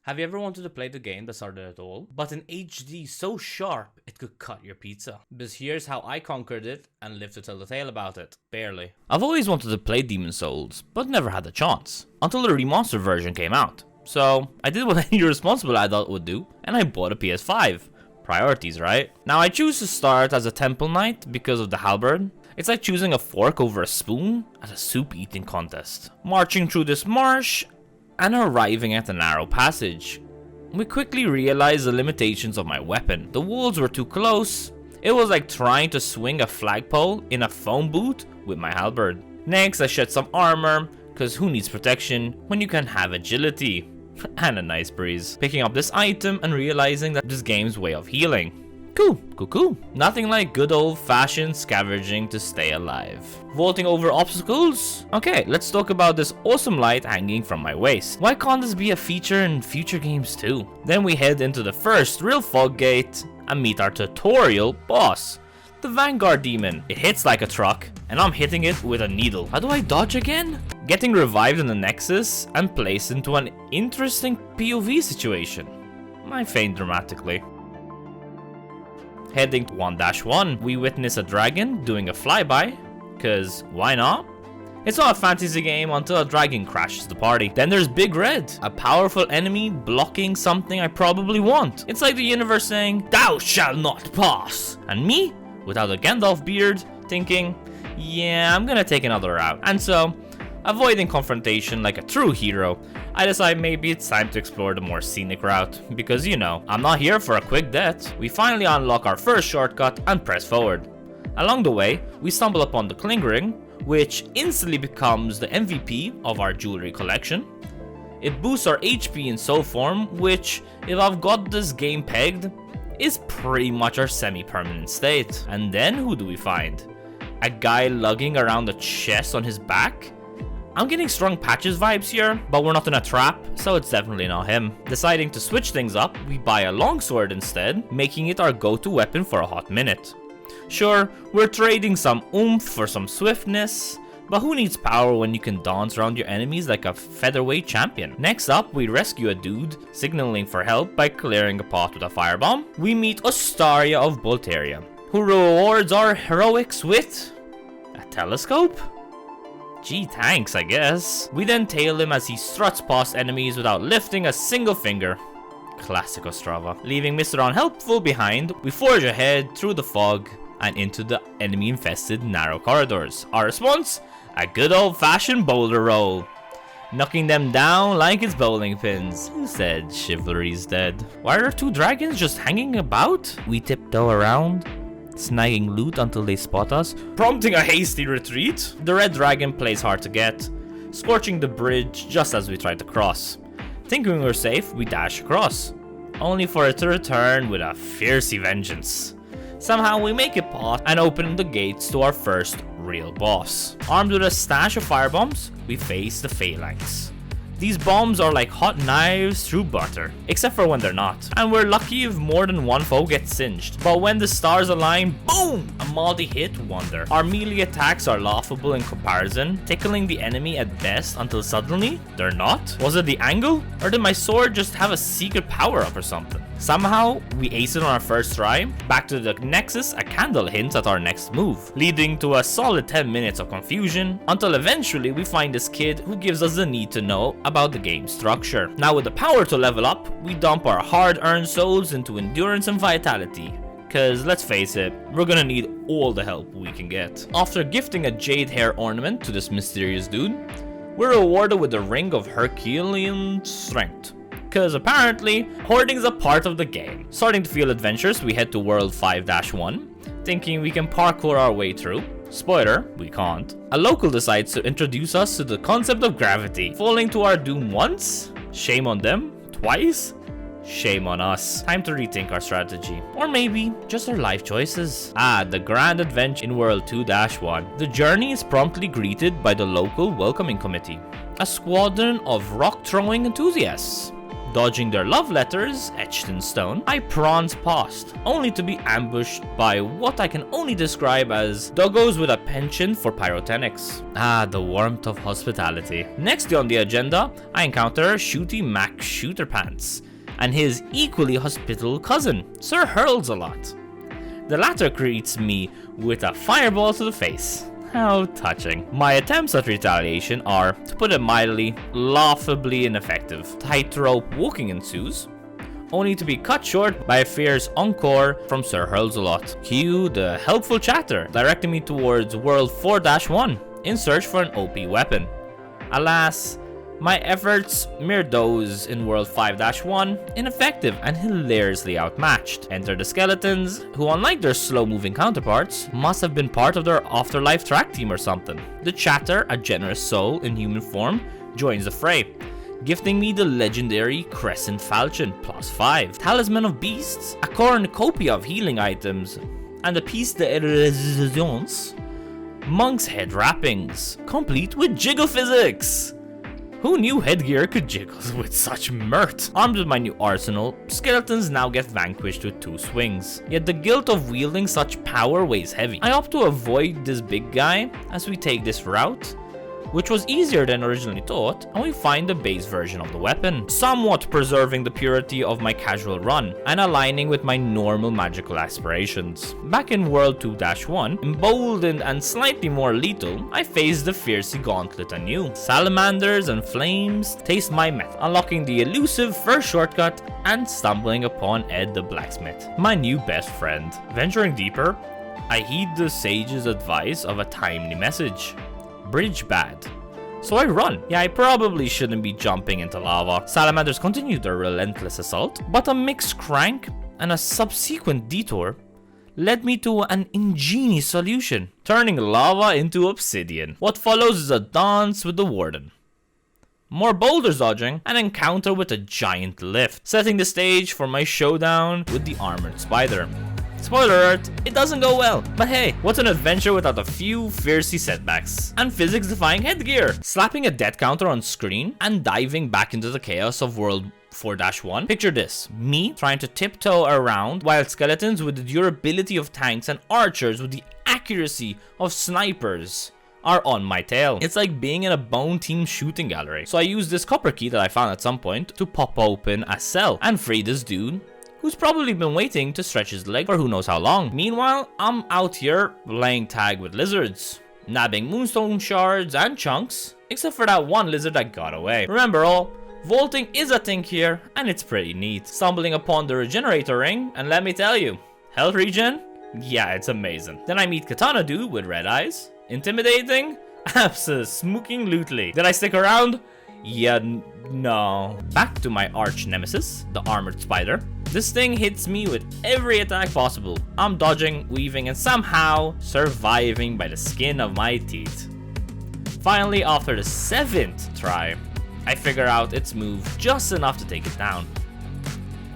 Have you ever wanted to play the game that started it all, but in HD so sharp it could cut your pizza? Because here's how I conquered it and lived to tell the tale about it. Barely. I've always wanted to play Demon's Souls, but never had the chance. Until the remastered version came out. So, I did what any responsible adult would do, and I bought a PS5. Priorities, right? Now I choose to start as a Temple Knight because of the halberd. It's like choosing a fork over a spoon at a soup eating contest. Marching through this marsh and arriving at a narrow passage. We quickly realized the limitations of my weapon. The walls were too close. It was like trying to swing a flagpole in a phone booth with my halberd. Next, I shed some armor, cause who needs protection when you can have agility? And a nice breeze. Picking up this item and realizing that this game's way of healing. Cool. Nothing like good old-fashioned scavenging to stay alive. Vaulting over obstacles? Okay, let's talk about this awesome light hanging from my waist. Why can't this be a feature in future games too? Then we head into the first real fog gate and meet our tutorial boss, the Vanguard Demon. It hits like a truck, and I'm hitting it with a needle. How do I dodge again? Getting revived in the Nexus and placed into an interesting POV situation. I faint dramatically. Heading to 1-1, we witness a dragon doing a flyby, cause why not? It's not a fantasy game until a dragon crashes the party. Then there's Big Red, a powerful enemy blocking something I probably want. It's like the universe saying, "Thou shalt not pass." And me, without a Gandalf beard, thinking, yeah, I'm gonna take another route. And so, avoiding confrontation like a true hero, I decide maybe it's time to explore the more scenic route, because you know, I'm not here for a quick death. We finally unlock our first shortcut and press forward. Along the way, we stumble upon the Cling Ring, which instantly becomes the MVP of our jewelry collection. It boosts our HP in soul form, which, if I've got this game pegged, is pretty much our semi-permanent state. And then who do we find? A guy lugging around a chest on his back? I'm getting strong Patches vibes here, but we're not in a trap, so it's definitely not him. Deciding to switch things up, we buy a longsword instead, making it our go-to weapon for a hot minute. Sure, we're trading some oomph for some swiftness, but who needs power when you can dance around your enemies like a featherweight champion? Next up, we rescue a dude, signaling for help by clearing a path with a firebomb. We meet Astraea of Bolteria, who rewards our heroics with a telescope? Gee, thanks, I guess. We then tail him as he struts past enemies without lifting a single finger. Classic Ostrava. Leaving Mr. Unhelpful behind, we forge ahead through the fog and into the enemy-infested narrow corridors. Our response? A good old-fashioned boulder roll. Knocking them down like it's bowling pins. Who said chivalry's dead? Why are there two dragons just hanging about? We tiptoe around, snagging loot until they spot us, prompting a hasty retreat. The red dragon plays hard to get, scorching the bridge just as we try to cross. Thinking we're safe, we dash across, only for it to return with a fierce vengeance. Somehow we make it past and open the gates to our first real boss. Armed with a stash of firebombs, we face the Phalanx. These bombs are like hot knives through butter, except for when they're not. And we're lucky if more than one foe gets singed. But when the stars align, boom! A multi-hit wonder. Our melee attacks are laughable in comparison, tickling the enemy at best until suddenly, they're not. Was it the angle? Or did my sword just have a secret power-up or something? Somehow, we ace it on our first try. Back to the Nexus, a candle hints at our next move, leading to a solid 10 minutes of confusion, until eventually we find this kid who gives us the need to know about the game structure. Now with the power to level up, we dump our hard-earned souls into endurance and vitality. Cause let's face it, we're gonna need all the help we can get. After gifting a jade hair ornament to this mysterious dude, we're rewarded with the Ring of Herculean Strength. Cause apparently, hoarding is a part of the game. Starting to feel adventurous, we head to World 5-1, thinking we can parkour our way through. Spoiler, we can't. A local decides to introduce us to the concept of gravity. Falling to our doom once? Shame on them. Twice? Shame on us. Time to rethink our strategy. Or maybe just our life choices. The grand adventure in World 2-1. The journey is promptly greeted by the local welcoming committee, a squadron of rock-throwing enthusiasts. Dodging their love letters, etched in stone, I prance past, only to be ambushed by what I can only describe as doggos with a penchant for pyrotechnics. Ah, the warmth of hospitality. Next on the agenda, I encounter Shooty Mac Shooter Pants, and his equally hospitable cousin, Sir Hurls-a-Lot. The latter greets me with a fireball to the face. How touching. My attempts at retaliation are, to put it mildly, laughably ineffective. Tightrope walking ensues, only to be cut short by a fierce encore from Sir Hurls-a-Lot. Cue the helpful chatter, directing me towards World 4-1 in search for an OP weapon. Alas, my efforts, mere those in World 5-1, ineffective and hilariously outmatched. Enter the skeletons, who unlike their slow-moving counterparts, must have been part of their afterlife track team or something. The chatter, a generous soul in human form, joins the fray, gifting me the legendary Crescent Falchion +5, Talisman of Beasts, a cornucopia of healing items, and a piece de resistance, Monk's head wrappings, complete with jiggle physics. Who knew headgear could jiggle with such mirth? Armed with my new arsenal, skeletons now get vanquished with 2 swings. Yet the guilt of wielding such power weighs heavy. I opt to avoid this big guy as we take this route, which was easier than originally thought, and we find the base version of the weapon, somewhat preserving the purity of my casual run and aligning with my normal magical aspirations. Back in World 2-1, emboldened and slightly more lethal, I face the fiercey gauntlet anew. Salamanders and flames taste my method, unlocking the elusive first shortcut and stumbling upon Ed the blacksmith, my new best friend. Venturing deeper, I heed the sage's advice of a timely message. Bridge bad. So I run. Yeah, I probably shouldn't be jumping into lava. Salamanders continue their relentless assault, but a mixed crank and a subsequent detour led me to an ingenious solution, turning lava into obsidian. What follows is a dance with the warden, more boulders dodging, an encounter with a giant lift, setting the stage for my showdown with the Armored Spider. Spoiler alert, it doesn't go well, but hey, what's an adventure without a few fiercely setbacks and physics-defying headgear? Slapping a death counter on screen and diving back into the chaos of World 4-1. Picture this, me trying to tiptoe around while skeletons with the durability of tanks and archers with the accuracy of snipers are on my tail. It's like being in a bone team shooting gallery. So I used this copper key that I found at some point to pop open a cell and free this dude who's probably been waiting to stretch his leg for who knows how long. Meanwhile, I'm out here playing tag with lizards, nabbing moonstone shards and chunks, except for that one lizard that got away. Remember all, vaulting is a thing here, and it's pretty neat. Stumbling upon the regenerator ring, and let me tell you, health regen? Yeah, it's amazing. Then I meet Katana Dude with red eyes. Intimidating? Abso-smooking-lutely. Did I stick around? Yeah, no. Back to my arch nemesis, the Armored Spider. This thing hits me with every attack possible. I'm dodging, weaving, and somehow surviving by the skin of my teeth. Finally, after the 7th try, I figure out its move just enough to take it down,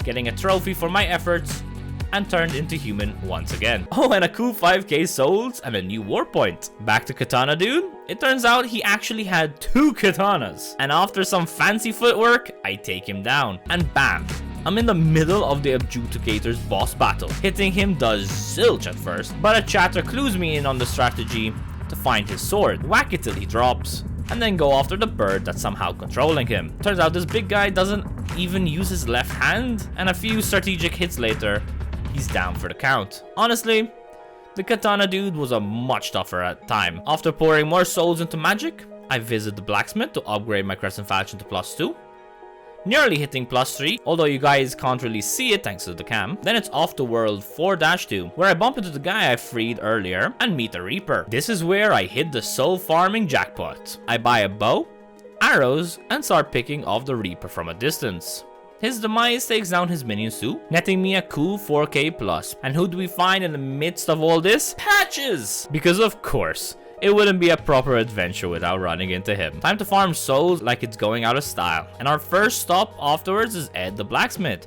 getting a trophy for my efforts and turned into human once again. Oh, and a cool 5k souls and a new war point. Back to Katana Dude. It turns out he actually had 2 katanas, and after some fancy footwork, I take him down, and bam, I'm in the middle of the Adjudicator's boss battle. Hitting him does zilch at first, but a chatter clues me in on the strategy to find his sword, whack it till he drops, and then go after the bird that's somehow controlling him. Turns out this big guy doesn't even use his left hand, and a few strategic hits later, he's down for the count. Honestly, the Katana Dude was a much tougher at time. After pouring more souls into magic, I visit the blacksmith to upgrade my Crescent Falchion to +2. Nearly hitting +3, although you guys can't really see it thanks to the cam. Then it's off to World 4-2, where I bump into the guy I freed earlier and meet the Reaper. This is where I hit the soul farming jackpot. I buy a bow, arrows, and start picking off the Reaper from a distance. His demise takes down his minions too, netting me a cool 4k plus. And who do we find in the midst of all this? Patches! Because of course, it wouldn't be a proper adventure without running into him. Time to farm souls like it's going out of style. And our first stop afterwards is Ed the Blacksmith,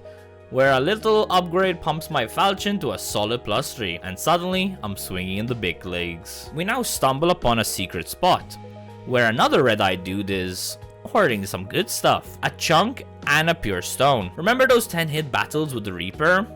where a little upgrade pumps my falchion to a solid +3, and suddenly I'm swinging in the big leagues. We now stumble upon a secret spot, where another red-eyed dude is hoarding some good stuff. A chunk and a pure stone. Remember those 10-hit battles with the Reaper?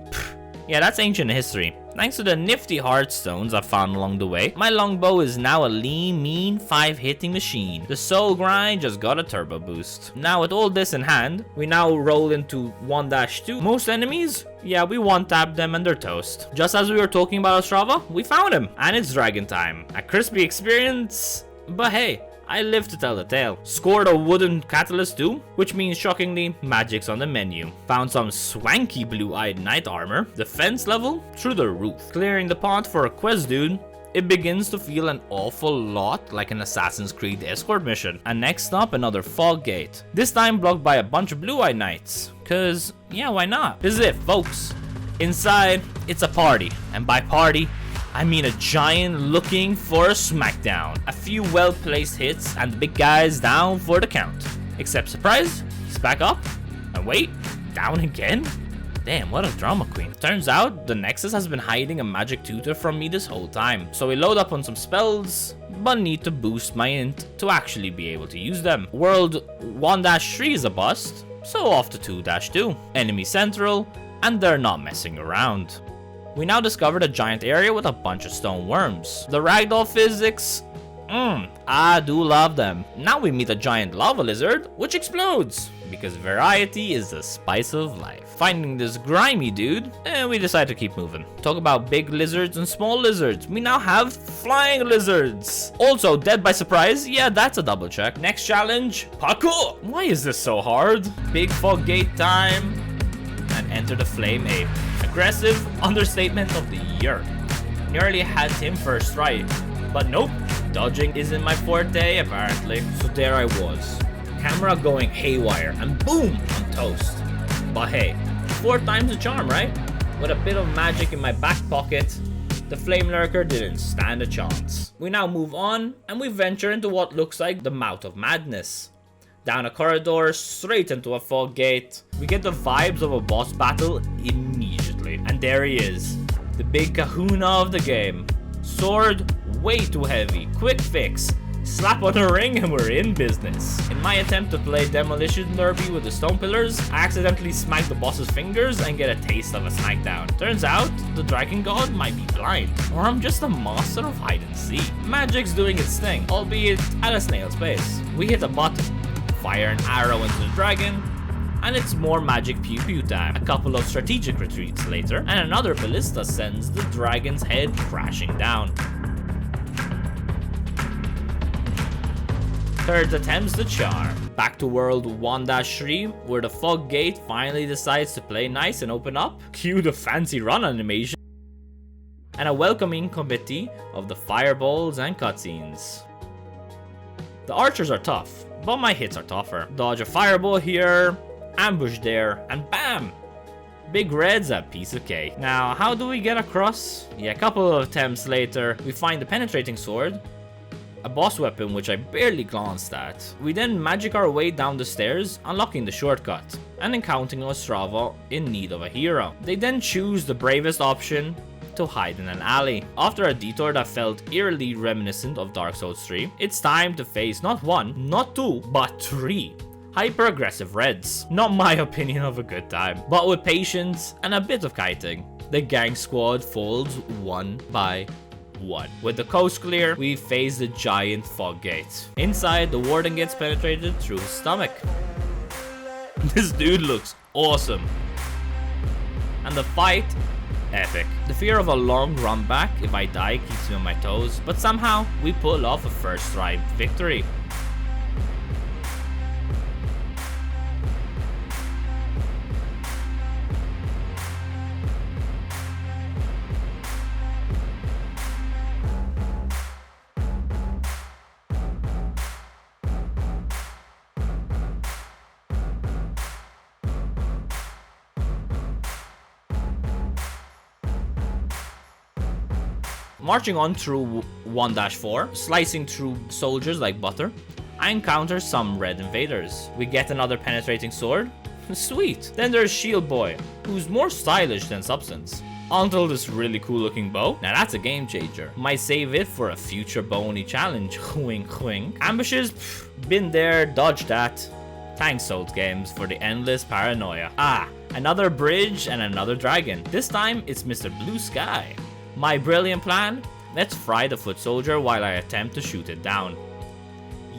Yeah, that's ancient history. Thanks to the nifty hardstones I found along the way, my longbow is now a lean, mean 5-hitting machine. The soul grind just got a turbo boost. Now with all this in hand, we now roll into 1-2. Most enemies, yeah, we one-tap them and they're toast. Just as we were talking about Ostrava, we found him. And it's dragon time. A crispy experience, but hey, I live to tell the tale. Scored a wooden catalyst too, which means shockingly, magic's on the menu. Found some swanky blue-eyed knight armor, defense level through the roof. Clearing the path for a quest dude, it begins to feel an awful lot like an Assassin's Creed escort mission. And next up, another fog gate. This time blocked by a bunch of blue-eyed knights. Cause, yeah, why not? This is it, folks. Inside, it's a party. And by party, I mean a giant looking for a smackdown. A few well-placed hits and the big guy's down for the count. Except surprise, he's back up. And wait, down again? Damn, what a drama queen. Turns out, the Nexus has been hiding a magic tutor from me this whole time. So we load up on some spells, but need to boost my int to actually be able to use them. World 1-3 is a bust, so off to 2-2. Enemy central, and they're not messing around. We now discovered a giant area with a bunch of stone worms. The ragdoll physics, I do love them. Now we meet a giant lava lizard, which explodes, because variety is the spice of life. Finding this grimy dude, we decide to keep moving. Talk about big lizards and small lizards. We now have flying lizards. Also, dead by surprise, yeah, that's a double check. Next challenge, parkour. Why is this so hard? Big fog gate time, and enter the flame ape. Aggressive understatement of the year. Nearly had him first try, but nope, dodging isn't my forte apparently. So there I was, camera going haywire, and boom, I'm toast. But hey, 4 times the charm, right? With a bit of magic in my back pocket, the FlameLurker didn't stand a chance. We now move on, and we venture into what looks like the mouth of madness. Down a corridor, straight into a fog gate. We get the vibes of a boss battle immediately. And there he is, the big kahuna of the game. Sword, way too heavy, quick fix. Slap on a ring and we're in business. In my attempt to play Demolition Derby with the stone pillars, I accidentally smacked the boss's fingers and get a taste of a smackdown. Turns out, the dragon god might be blind, or I'm just a master of hide and seek. Magic's doing its thing, albeit at a snail's pace. We hit a button, fire an arrow into the dragon, and it's more magic pew pew time. A couple of strategic retreats later, and another ballista sends the dragon's head crashing down. Third attempts the charm. Back to world 1-3, where the fog gate finally decides to play nice and open up. Cue the fancy run animation. And a welcoming committee of the fireballs and cutscenes. The archers are tough, but my hits are tougher. Dodge a fireball here, ambush there, and bam! Big Red's a piece of cake. Now, how do we get across? Yeah, a couple of attempts later, we find the penetrating sword, a boss weapon which I barely glanced at. We then magic our way down the stairs, unlocking the shortcut, and encountering Ostrava in need of a hero. They then choose the bravest option to hide in an alley. After a detour that felt eerily reminiscent of Dark Souls 3, it's time to face not 1, not 2, but 3 hyper-aggressive reds. Not my opinion of a good time, but with patience and a bit of kiting, the gang squad folds one by one. With the coast clear, we face the giant fog gate. Inside, the warden gets penetrated through his stomach. This dude looks awesome. And the fight, epic. The fear of a long run back if I die keeps me on my toes, but somehow we pull off a first try victory. Marching on through 1-4, slicing through soldiers like butter, I encounter some red invaders. We get another penetrating sword. Sweet. Then there's Shield Boy, who's more stylish than substance. until this really cool looking bow. Now that's a game changer. Might save it for a future bony challenge. Wink wink. Ambushes, been there, dodged that. Thanks Souls games for the endless paranoia. Another bridge and another dragon. This time it's Mr. Blue Sky. My brilliant plan? Let's fry the foot soldier while I attempt to shoot it down.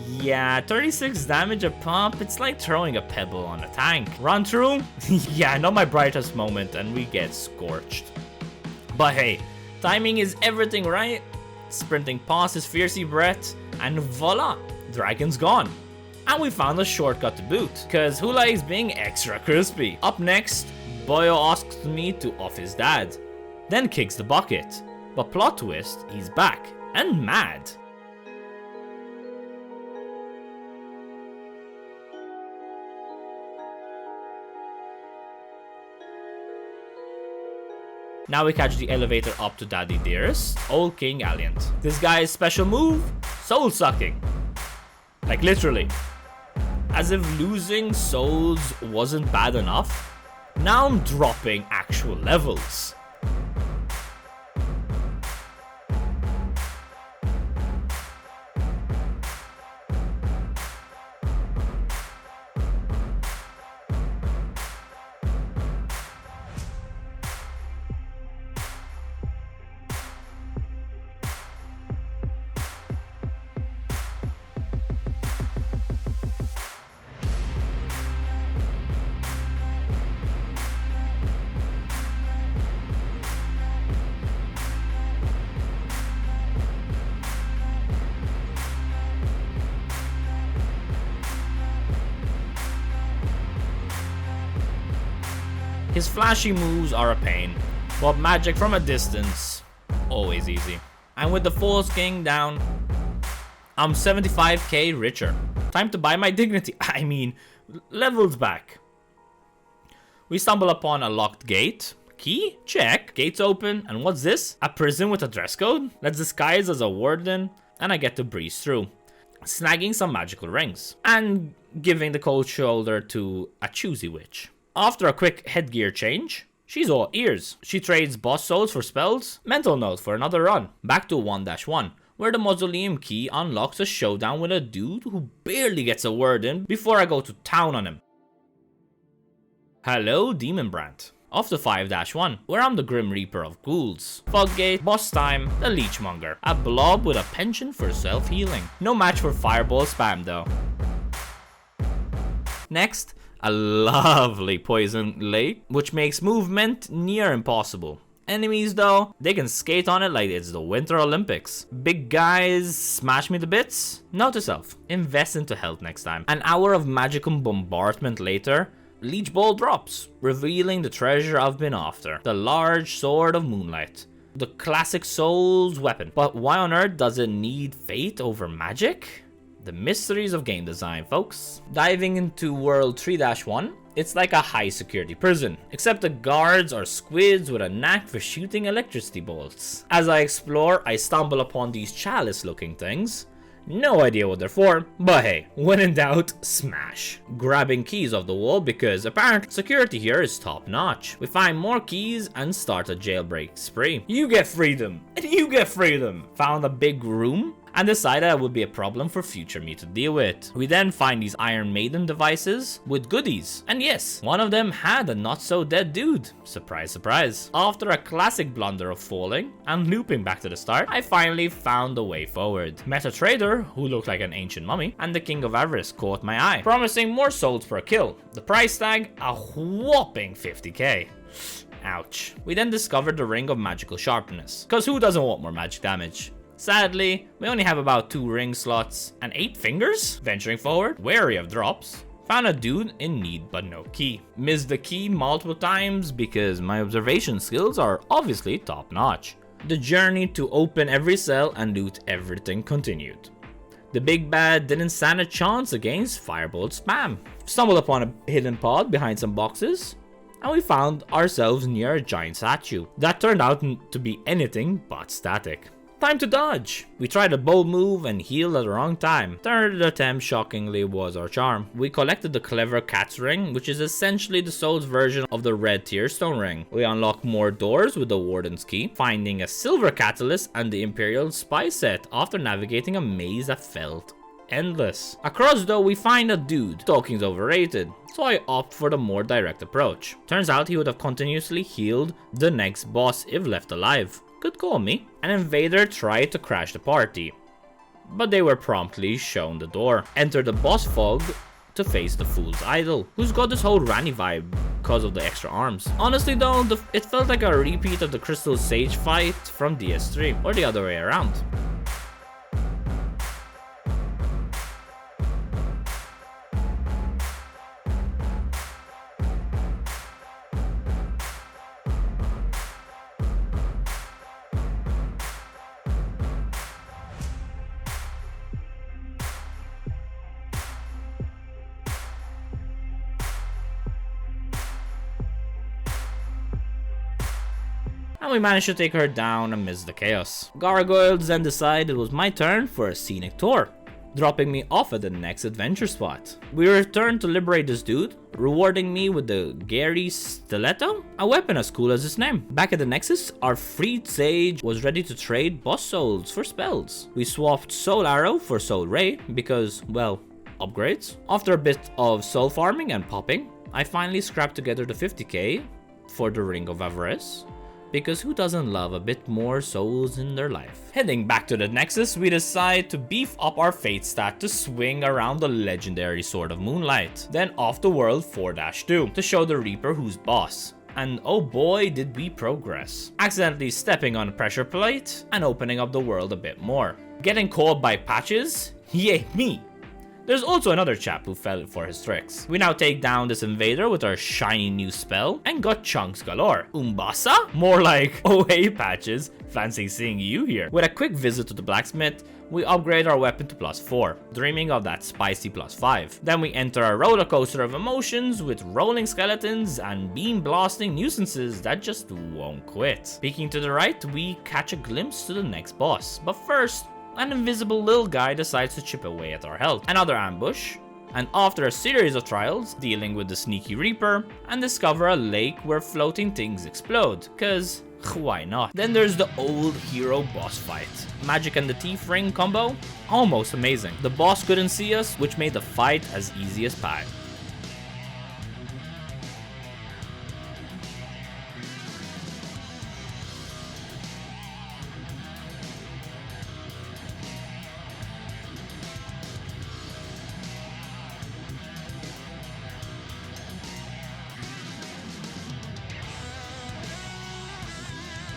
Yeah, 36 damage a pop, it's like throwing a pebble on a tank. Run through? Yeah, not my brightest moment and we get scorched. But hey, timing is everything, right? Sprinting past his fiercey breath and voila, dragon's gone. And we found a shortcut to boot, cause who likes being extra crispy? Up next, Boyo asks me to off his dad, then kicks the bucket. But plot twist, he's back and mad. Now we catch the elevator up to Daddy Dearest, old King Allant. This guy's special move, soul sucking. Like literally. As if losing souls wasn't bad enough, now I'm dropping actual levels. His flashy moves are a pain, but magic from a distance, always easy. And with the False King down, I'm 75k richer. Time to buy my dignity, I mean, levels back. We stumble upon a locked gate. Key? Check. Gates open, and what's this? A prison with a dress code? Let's disguise as a warden, and I get to breeze through, snagging some magical rings, and giving the cold shoulder to a choosy witch. After a quick headgear change, she's all ears. She trades boss souls for spells, mental note for another run. Back to 1-1, where the mausoleum key unlocks a showdown with a dude who barely gets a word in before I go to town on him. Hello, Demon Brand. Off to 5-1, where I'm the Grim Reaper of ghouls. Foggate, boss time, the Leechmonger. A blob with a penchant for self-healing. No match for fireball spam though. Next, a lovely poison lake, which makes movement near impossible. Enemies though, they can skate on it like it's the Winter Olympics. Big guys smash me to bits? Note to self, invest into health next time. An hour of magical bombardment later, Leech Ball drops, revealing the treasure I've been after. The large sword of moonlight. The classic Souls weapon. But why on earth does it need fate over magic? The mysteries of game design, folks. Diving into World 3-1, it's like a high security prison, except the guards are squids with a knack for shooting electricity bolts. As I explore, I stumble upon these chalice looking things. No idea what they're for, but hey, when in doubt, smash. Grabbing keys off the wall because apparently security here is top notch. We find more keys and start a jailbreak spree. You get freedom, and you get freedom. Found a big room and decided it would be a problem for future me to deal with. We then find these Iron Maiden devices with goodies. And yes, one of them had a not so dead dude. Surprise, surprise. After a classic blunder of falling and looping back to the start, I finally found a way forward. Met a trader who looked like an ancient mummy, and the King of Avarice caught my eye, promising more souls per kill. The price tag, a whopping 50k. Ouch. We then discovered the Ring of Magical Sharpness, cause who doesn't want more magic damage? Sadly, we only have about 2 ring slots and 8 fingers. Venturing forward, wary of drops, found a dude in need but no key. Missed the key multiple times because my observation skills are obviously top notch. The journey to open every cell and loot everything continued. The big bad didn't stand a chance against fireball spam. Stumbled upon a hidden pod behind some boxes, and we found ourselves near a giant statue that turned out to be anything but static. Time to dodge! We tried a bold move and healed at the wrong time. Third attempt shockingly was our charm. We collected the clever cat's ring, which is essentially the soul's version of the red tearstone ring. We unlocked more doors with the warden's key, finding a silver catalyst and the imperial spy set after navigating a maze that felt endless. Across though, we find a dude. Stalking's overrated, so I opt for the more direct approach. Turns out he would have continuously healed the next boss if left alive. Good call, me. An invader tried to crash the party, but they were promptly shown the door. Enter the boss fog to face the fool's idol, who's got this whole Ranny vibe because of the extra arms. Honestly though, it felt like a repeat of the Crystal Sage fight from DS3, or the other way around. And we managed to take her down amidst the chaos. Gargoyles then decided it was my turn for a scenic tour, dropping me off at the next adventure spot. We returned to liberate this dude, rewarding me with the Gary Stiletto, a weapon as cool as its name. Back at the Nexus, our freed sage was ready to trade boss souls for spells. We swapped Soul Arrow for Soul Ray because, well, upgrades. After a bit of soul farming and popping, I finally scrapped together the 50k for the Ring of Avarice, because who doesn't love a bit more souls in their life? Heading back to the Nexus, we decide to beef up our fate stat to swing around the legendary Sword of Moonlight, then off to World 4-2 to show the Reaper who's boss. And oh boy did we progress, accidentally stepping on a pressure plate and opening up the world a bit more. Getting caught by patches? Yay me! There's also another chap who fell for his tricks. We now take down this invader with our shiny new spell and got chunks galore. Umbasa? More like, oh hey patches, fancy seeing you here. With a quick visit to the blacksmith, we upgrade our weapon to +4, dreaming of that spicy +5. Then we enter a roller coaster of emotions with rolling skeletons and beam blasting nuisances that just won't quit. Peeking to the right, we catch a glimpse to the next boss. But first, an invisible little guy decides to chip away at our health. Another ambush, and after a series of trials, dealing with the sneaky Reaper, and discover a lake where floating things explode, cause why not? Then there's the old hero boss fight. Magic and the Thief Ring combo, almost amazing. The boss couldn't see us, which made the fight as easy as pie.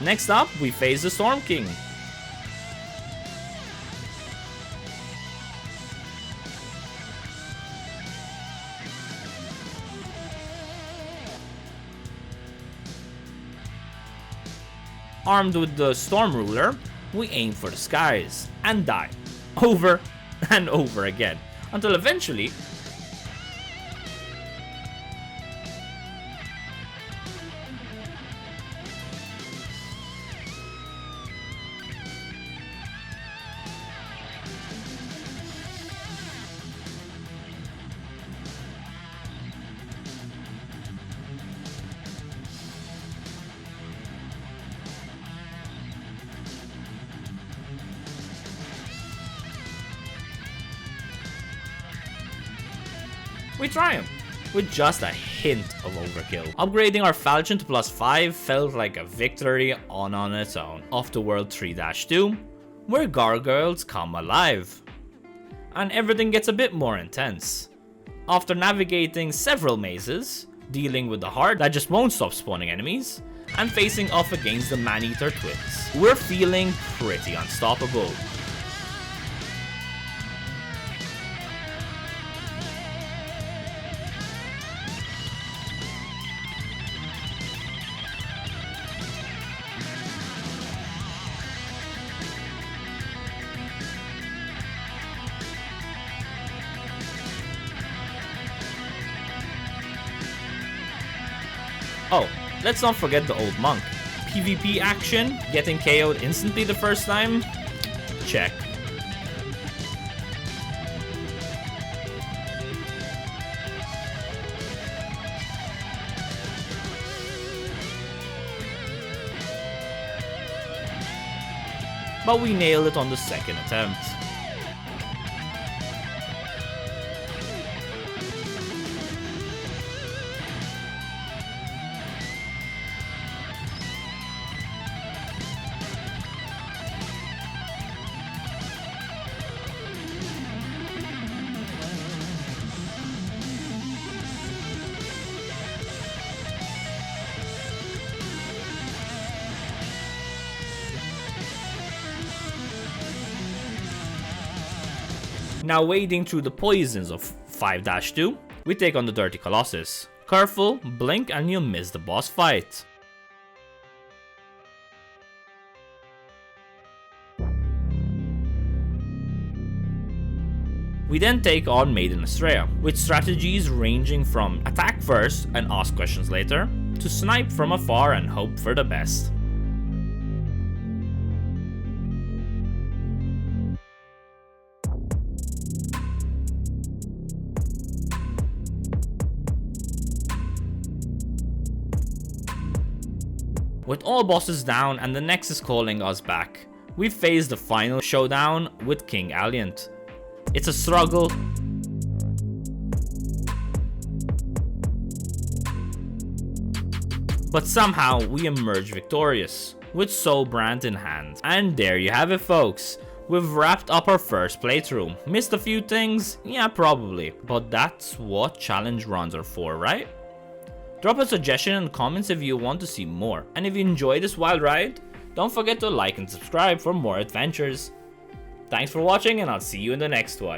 Next up, we face the Storm King. Armed with the Storm Ruler, we aim for the skies and die over and over again until eventually we triumph with just a hint of overkill. Upgrading our Falchion to +5 felt like a victory on its own. Off to World 3-2, where gargoyles come alive, and everything gets a bit more intense. After navigating several mazes, dealing with the heart that just won't stop spawning enemies, and facing off against the Maneater twins, we're feeling pretty unstoppable. Oh, let's not forget the old monk. PvP action, getting KO'd instantly the first time? Check. But we nailed it on the second attempt. Now wading through the poisons of 5-2, we take on the Dirty Colossus. Careful, blink and you'll miss the boss fight. We then take on Maiden Astraea, with strategies ranging from attack first and ask questions later, to snipe from afar and hope for the best. With all bosses down and the Nexus calling us back, we face the final showdown with King Allant. It's a struggle, but somehow we emerge victorious, with Soulbrand in hand. And there you have it, folks. We've wrapped up our first playthrough. Missed a few things? Yeah, probably, but that's what challenge runs are for, right? Drop a suggestion in the comments if you want to see more, and if you enjoyed this wild ride, don't forget to like and subscribe for more adventures. Thanks for watching, and I'll see you in the next one.